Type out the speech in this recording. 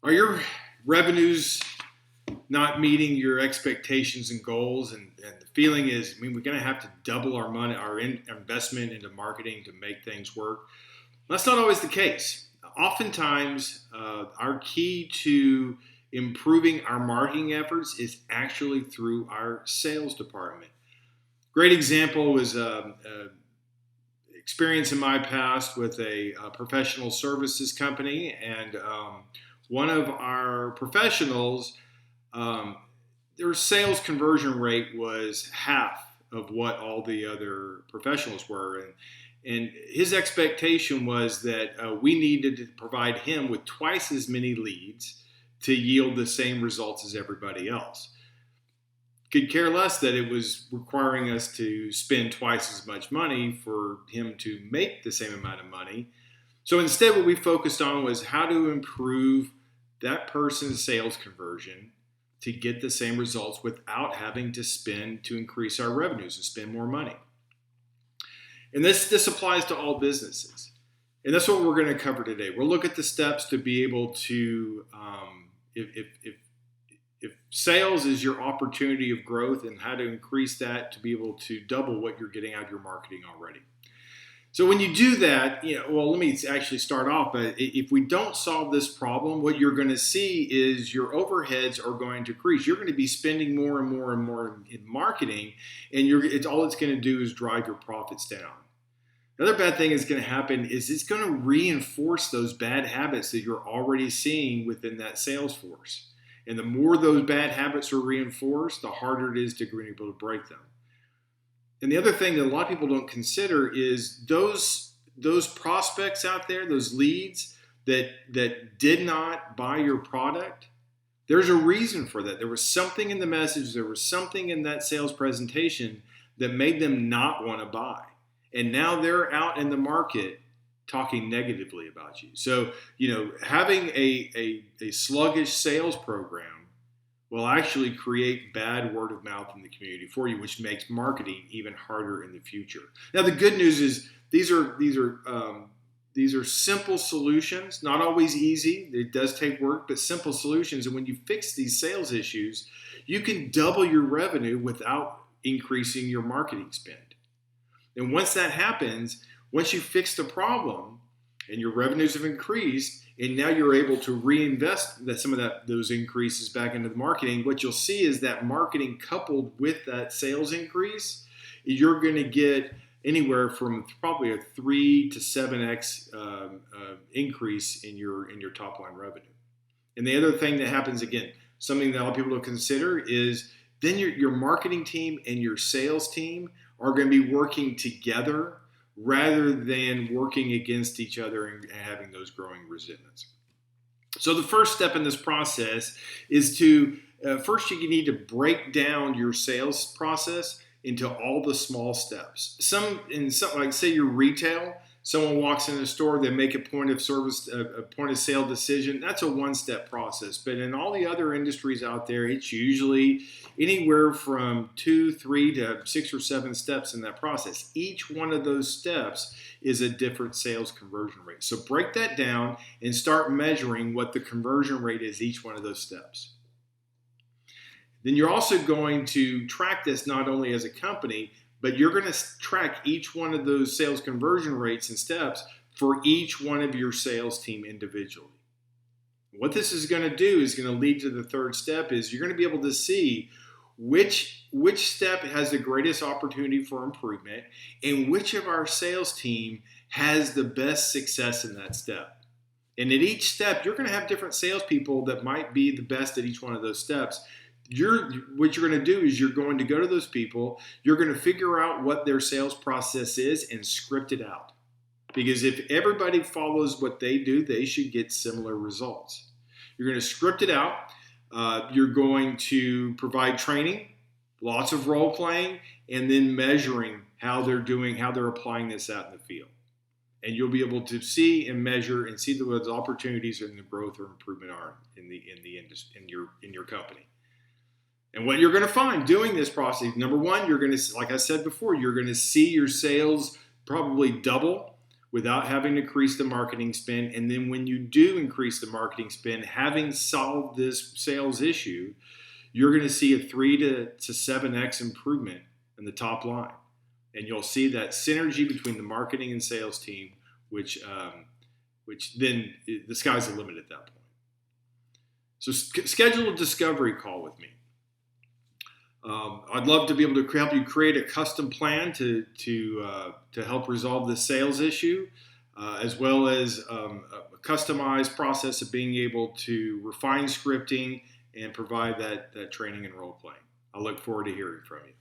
Are your revenues not meeting your expectations and goals? And the feeling is, we're going to have to double our money, our investment into marketing to make things work. That's not always the case. Oftentimes, our key to improving our marketing efforts is actually through our sales department. Great example was experience in my past with a professional services company, and one of our professionals, their sales conversion rate was half of what all the other professionals were, and his expectation was that we needed to provide him with twice as many leads to yield the same results as everybody else. Could care less that it was requiring us to spend twice as much money for him to make the same amount of money. So instead, what we focused on was how to improve that person's sales conversion to get the same results without having to spend to increase our revenues and spend more money. And this applies to all businesses. And that's what we're going to cover today. We'll look at the steps to be able to, if sales is your opportunity of growth, and how to increase that to be able to double what you're getting out of your marketing already. So when you do that, let me actually start off. But if we don't solve this problem, what you're going to see is your overheads are going to increase. You're going to be spending more and more and more in marketing, and all it's going to do is drive your profits down. Another bad thing that's going to happen is it's going to reinforce those bad habits that you're already seeing within that sales force. And the more those bad habits are reinforced, the harder it is to be able to break them. And the other thing that a lot of people don't consider is those prospects out there, those leads that did not buy your product. There's a reason for that. There was something in the message, there was something in that sales presentation that made them not want to buy. And now they're out in the market talking negatively about you. So, having a sluggish sales program will actually create bad word of mouth in the community for you, which makes marketing even harder in the future. Now, the good news is these are simple solutions, not always easy. It does take work, but simple solutions. And when you fix these sales issues, you can double your revenue without increasing your marketing spend. And once that happens, once you fix the problem and your revenues have increased, and now you're able to reinvest some of those increases back into the marketing, what you'll see is that marketing coupled with that sales increase, you're going to get anywhere from probably a 3 to 7x increase in your top line revenue. And the other thing that happens, again, something that a lot of people don't consider, is then your marketing team and your sales team are going to be working together rather than working against each other and having those growing resentments. So the first step in this process is to, first you need to break down your sales process into all the small steps. Like say your retail, someone walks in the store, they make a point of sale decision. That's a one-step process. But in all the other industries out there, it's usually anywhere from 2, 3 to 6 or 7 steps in that process. Each one of those steps is a different sales conversion rate. So break that down and start measuring what the conversion rate is each one of those steps. Then you're also going to track this not only as a company, but you're going to track each one of those sales conversion rates and steps for each one of your sales team individually. What this is going to do is going to lead to the third step, is you're going to be able to see which step has the greatest opportunity for improvement and which of our sales team has the best success in that step. And at each step, you're going to have different salespeople that might be the best at each one of those steps. What you're going to do is you're going to go to those people, you're going to figure out what their sales process is and script it out. Because if everybody follows what they do, they should get similar results. You're going to script it out. You're going to provide training, lots of role playing, and then measuring how they're doing, how they're applying this out in the field. And you'll be able to see and measure and see what the opportunities and the growth or improvement are in the industry, in your company. And what you're going to find doing this process, number one, you're going to, like I said before, you're going to see your sales probably double without having to increase the marketing spend. And then when you do increase the marketing spend, having solved this sales issue, you're going to see a 3 to 7x improvement in the top line. And you'll see that synergy between the marketing and sales team, which then the sky's the limit at that point. So schedule a discovery call with me. I'd love to be able to help you create a custom plan to help resolve the sales issue, as well as a customized process of being able to refine scripting and provide that training and role playing. I look forward to hearing from you.